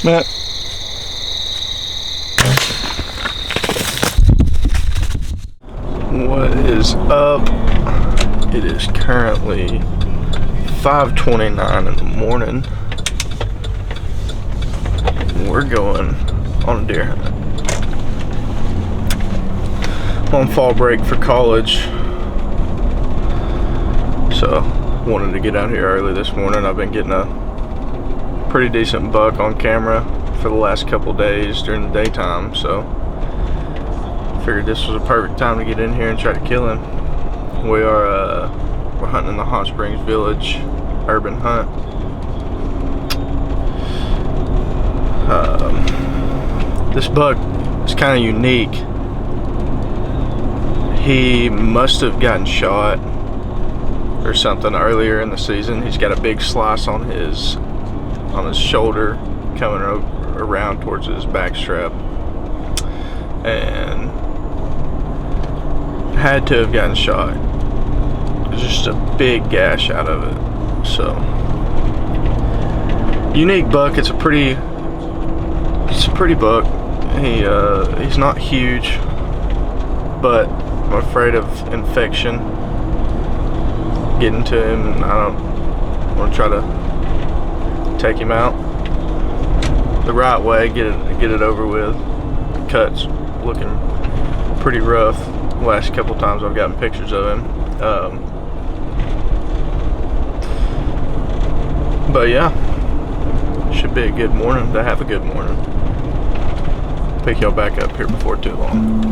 Matt. What is up? It is currently 5:29 in the morning. We're going on a deer hunt. I'm on fall break for college, so wanted to get out here early this morning. I've been getting a pretty decent buck on camera for the last couple days during the daytime, so figured this was a perfect time to get in here and try to kill him. We're hunting in the Hot Springs Village urban hunt. This buck is kind of unique. He must have gotten shot or something earlier in the season. He's got a big slice on his shoulder coming around towards his back strap, and had to have gotten shot. There's just a big gash out of it. So unique buck. It's a pretty buck. He's not huge, but I'm afraid of infection getting to him, and I don't want to try to take him out the right way, get it over with. Cut's looking pretty rough the last couple times I've gotten pictures of him. But yeah, should be a good morning to have a good morning. Pick y'all back up here before too long.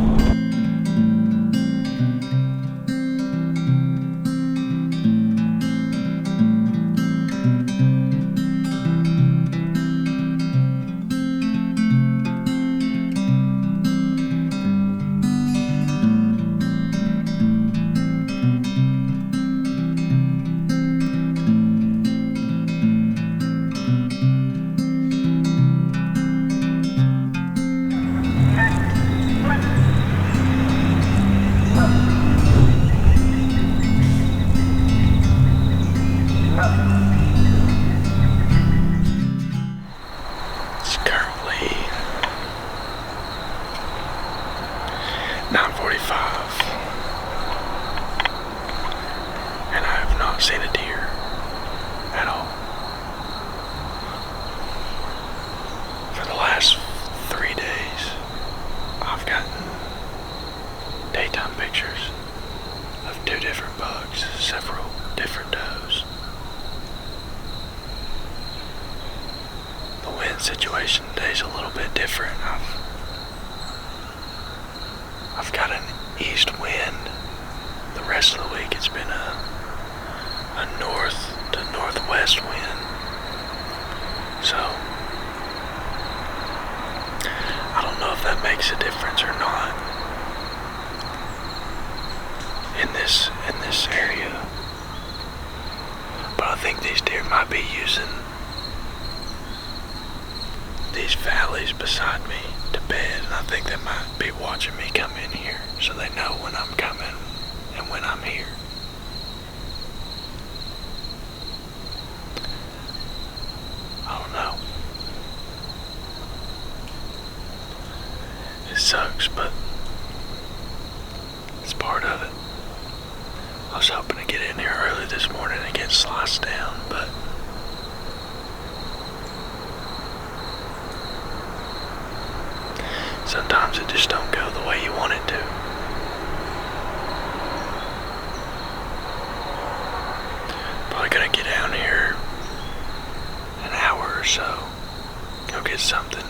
It's currently 9:45, and I have not seen a deer at all for the last 3 days. I've gotten daytime pictures of 2 different bucks, several different does. The wind situation today's a little bit different. I've got an east wind. The rest of the week it's been a north to northwest wind. So I don't know if that makes a difference or not in this area. But I think these deer might be using these valleys beside me to bed, and I think they might be watching me come in here, so they know when I'm coming and when I'm here. I don't know. It sucks, but it's part of it. I was hoping to get in here early this morning and get sliced down, but sometimes it just don't go the way you want it to. Probably gonna get down here in an hour or so, go get something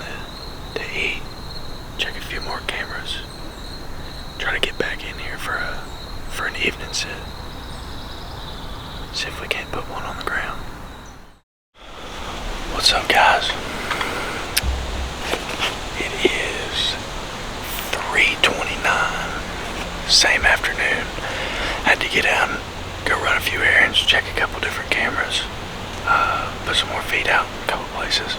to eat, check a few more cameras, try to get back in here for an evening sit. See if we can't put one on the ground. What's up, guys? It is 3:29, same afternoon. Had to get out and go run a few errands, check a couple different cameras, put some more feed out in a couple places.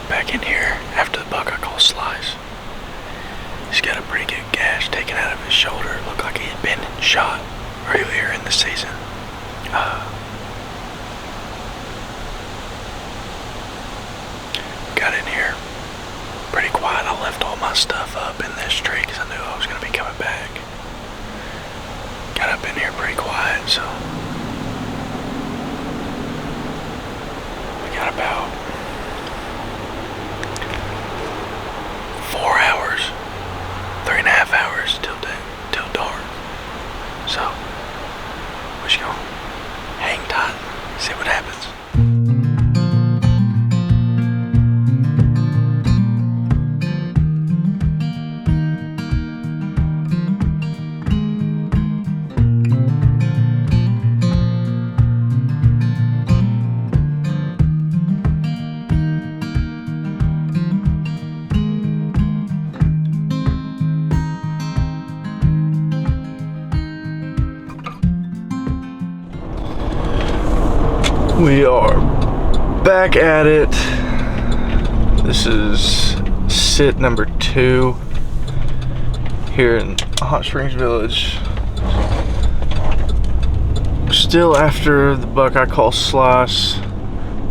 Back in here after the buck I call Slice. He's got a pretty good gash taken out of his shoulder. It looked like he had been shot earlier in the season. got up in here pretty quiet, so we got about 4 hours, 3.5 hours till dark. So we're just gonna hang tight, see what happens. We are back at it. This is sit number 2 here in Hot Springs Village. Still after the buck I call Slice.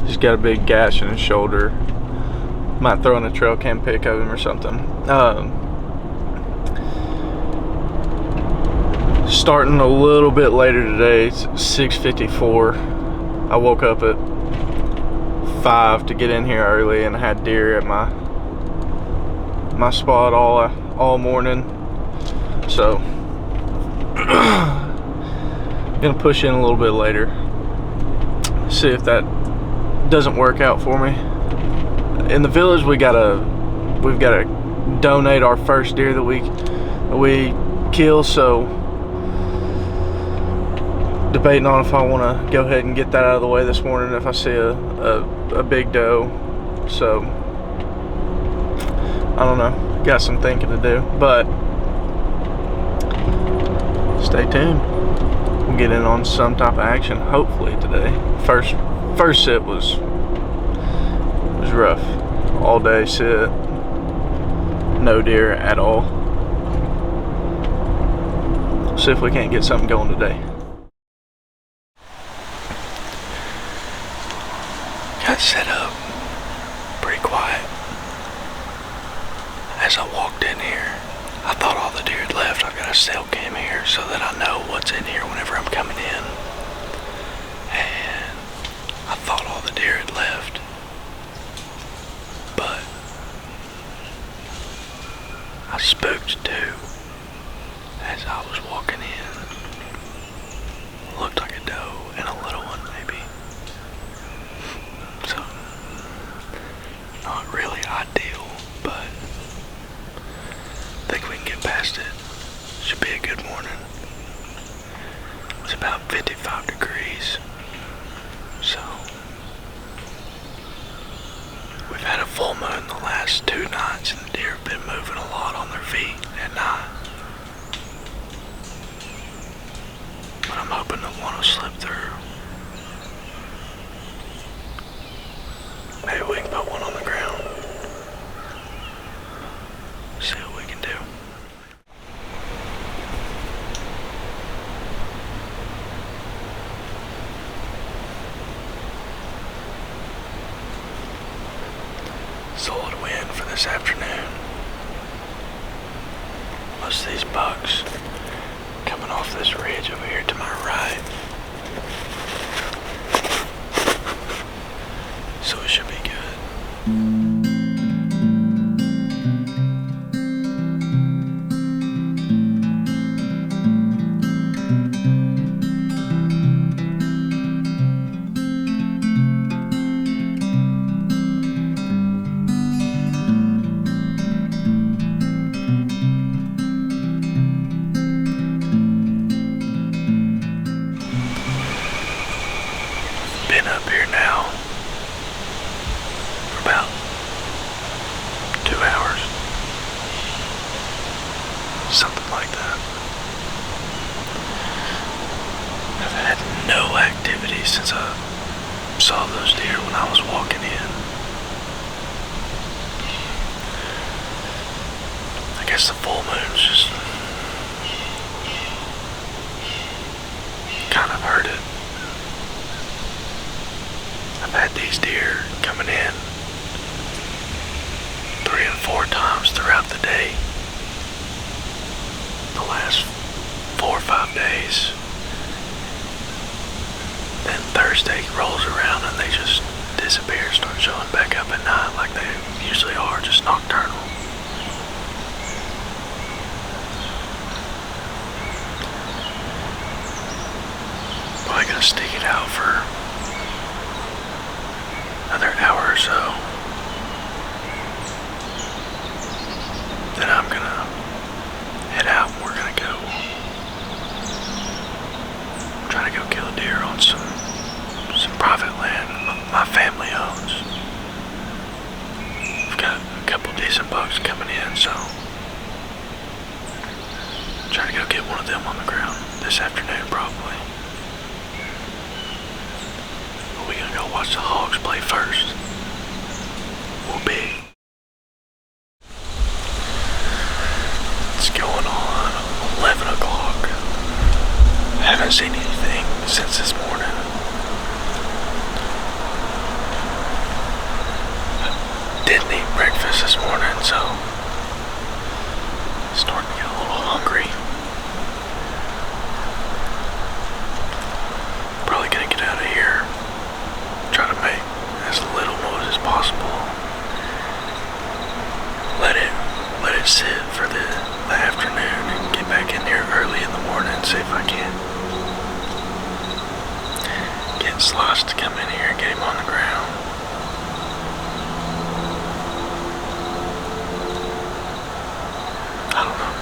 He's got a big gash in his shoulder. Might throw in a trail cam pic of him or something. Starting a little bit later today. It's 6:54. I woke up at 5 to get in here early and had deer at my spot all morning. So gonna push in a little bit later. See if that doesn't work out for me. In the village we've gotta donate our first deer that we kill, so debating on if I want to go ahead and get that out of the way this morning if I see a big doe. So I don't know, got some thinking to do, but stay tuned. We'll get in on some type of action hopefully today. First sit was rough. All day sit, no deer at all. See if we can't get something going today. Got set up pretty quiet. As I walked in here, I thought all the deer had left. I've got a cell cam here so that I know what's in here whenever I'm coming in. And I thought all the deer had left. But I spooked too as I was walking in. Looked like a doe and a little one maybe. So, not really ideal, but I think we can get past it. Should be a good morning. It's about 55 degrees. So, we've had a full moon the last 2 nights and the deer have been moving a lot on their feet at night. But I'm hoping that one will slip through. Maybe we can put one on the ground. See what we can do. Solid wind for this afternoon. Most of these bucks coming off this ridge over here to my right. So it should be good. Been up here now for about 2 hours, something like that. I've had no activity since I saw those deer when I was walking in. I guess the full moon's just kind of hurt it. I've had these deer coming in 3 and 4 times throughout the day the last 4 or 5 days. Then Thursday rolls around and they just disappear, start showing back up at night like they usually are, just nocturnal. Probably gonna stick it out for another hour or so. Then I'm gonna head out and we're gonna go try to go kill a deer on some private land my family owns. We've got a couple decent bucks coming in, so try to go get one of them on the ground this afternoon probably. But we're gonna go watch the hogs play first. We'll be. It's going on 11 o'clock. I haven't seen anything since this morning. Didn't eat breakfast this morning, so starting to get a little hungry. Probably gonna get out of here. Try to make as little noise as possible. Let it sit for the afternoon and get back in here early in the morning and see if I can get Slice to come in here and get him on the ground. I don't know.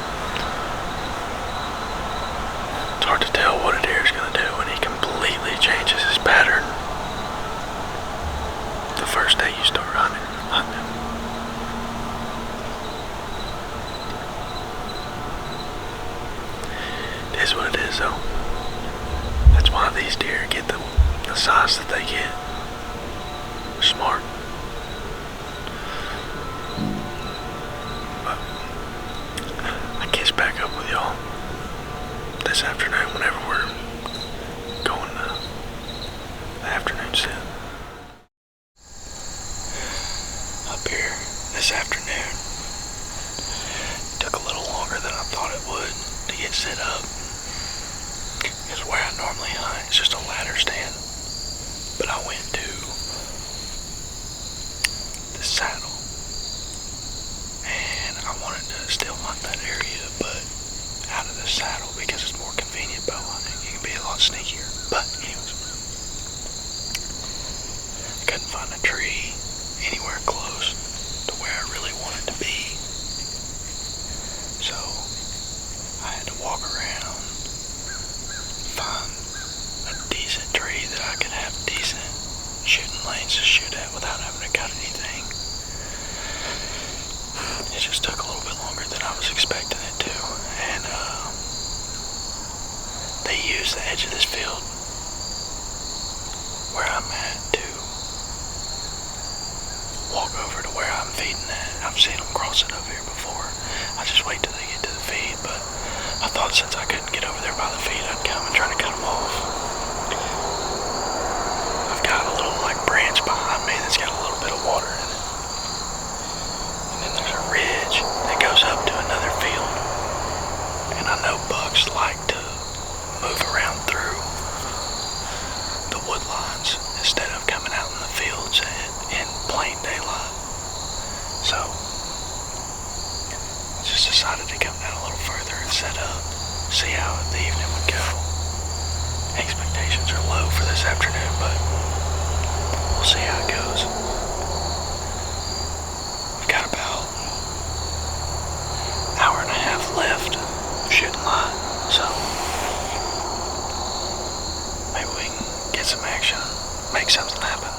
It's hard to tell what a deer is going to do when he completely changes his pattern the first day you start hunting him. It is what it is, though. That's why these deer get the size that they get. They're smart. But I catch back up with y'all this afternoon whenever we're going to the afternoon sit. Up here this afternoon. It took a little longer than I thought it would to get set up. Because where I normally hunt, it's just a ladder stand. But I went to the saddle. And I wanted to still hunt that area, but out of the saddle because it's more convenient bow hunting. You can be a lot sneakier. But anyways, I couldn't find a tree anywhere close to where I really wanted to be. So I had to walk around, find a decent tree that I could have decent shooting lanes to shoot at without having to cut anything. It just took a little bit longer than I was expecting it to, and they use the edge of this field where I'm at to walk over to where I'm feeding at. I've seen them cross it over here before. I just wait till they get to the feed, but I thought since I couldn't get over there by the feed, I'd come and try to cut them off. I've got a little branch behind me that's got a little bit of water in it. And then there's a ridge that goes up to another field. And I know bucks like to move around through the wood lines instead of coming out in the fields in plain daylight. So I just decided to come down a little further and set up, see how the evening would go. Expectations are low for this afternoon, but we'll see how it goes. We've got about an hour and a half left of shooting light, so maybe we can get some action, make something happen.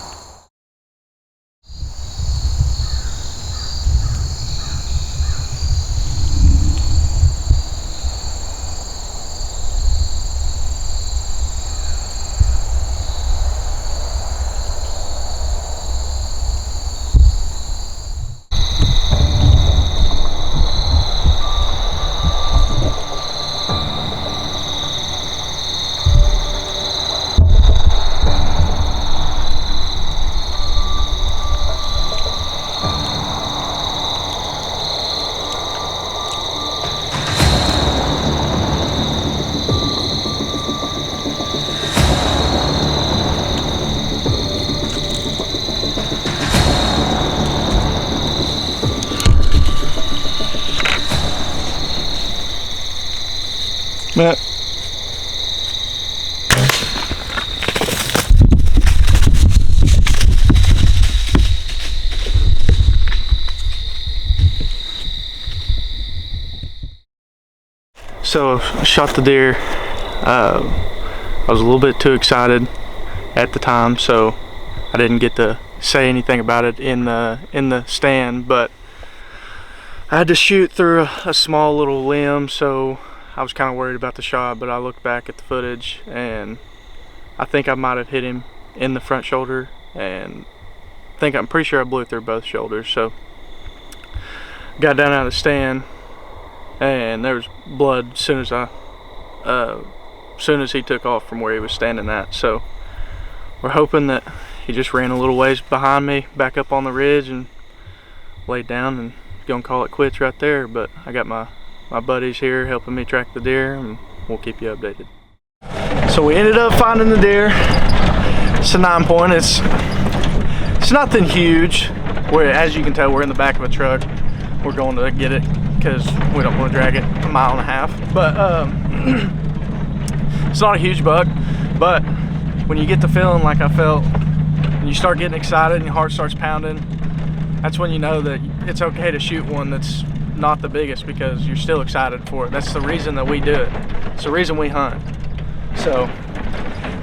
Matt. So I shot the deer. I was a little bit too excited at the time, so I didn't get to say anything about it in the stand, but I had to shoot through a small little limb, so I was kind of worried about the shot. But I looked back at the footage and I think I might have hit him in the front shoulder, and I'm pretty sure I blew through both shoulders. So got down out of the stand and there was blood as soon as he took off from where he was standing at. So we're hoping that he just ran a little ways behind me back up on the ridge and laid down and gonna call it quits right there. But I got my buddies here helping me track the deer, and we'll keep you updated. So we ended up finding the deer. It's a 9-point. It's nothing huge. As you can tell, we're in the back of a truck. We're going to get it because we don't want to drag it a mile and a half. But it's not a huge buck. But when you get the feeling like I felt, and you start getting excited and your heart starts pounding, that's when you know that it's okay to shoot one that's not the biggest, because you're still excited for it. That's the reason that we do it. It's the reason we hunt. So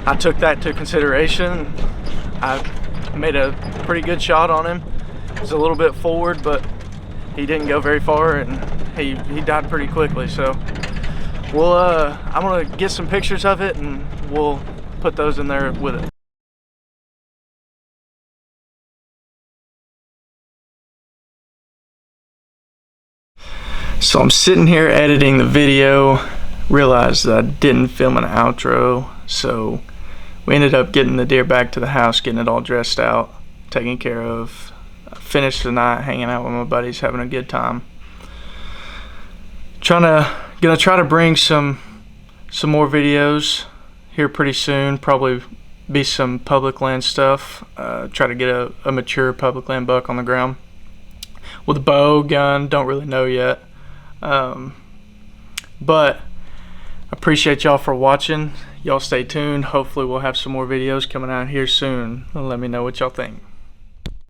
I took that into consideration. I made a pretty good shot on him. It was a little bit forward, but he didn't go very far, and he died pretty quickly. So we'll I'm gonna get some pictures of it and we'll put those in there with it. So I'm sitting here editing the video, realized that I didn't film an outro, so we ended up getting the deer back to the house, getting it all dressed out, taken care of. Finished the night hanging out with my buddies, having a good time. Gonna try to bring some more videos here pretty soon. Probably be some public land stuff. Try to get a mature public land buck on the ground with a bow, gun. Don't really know yet. But appreciate y'all for watching. Y'all stay tuned. Hopefully we'll have some more videos coming out here soon. Let me know what y'all think.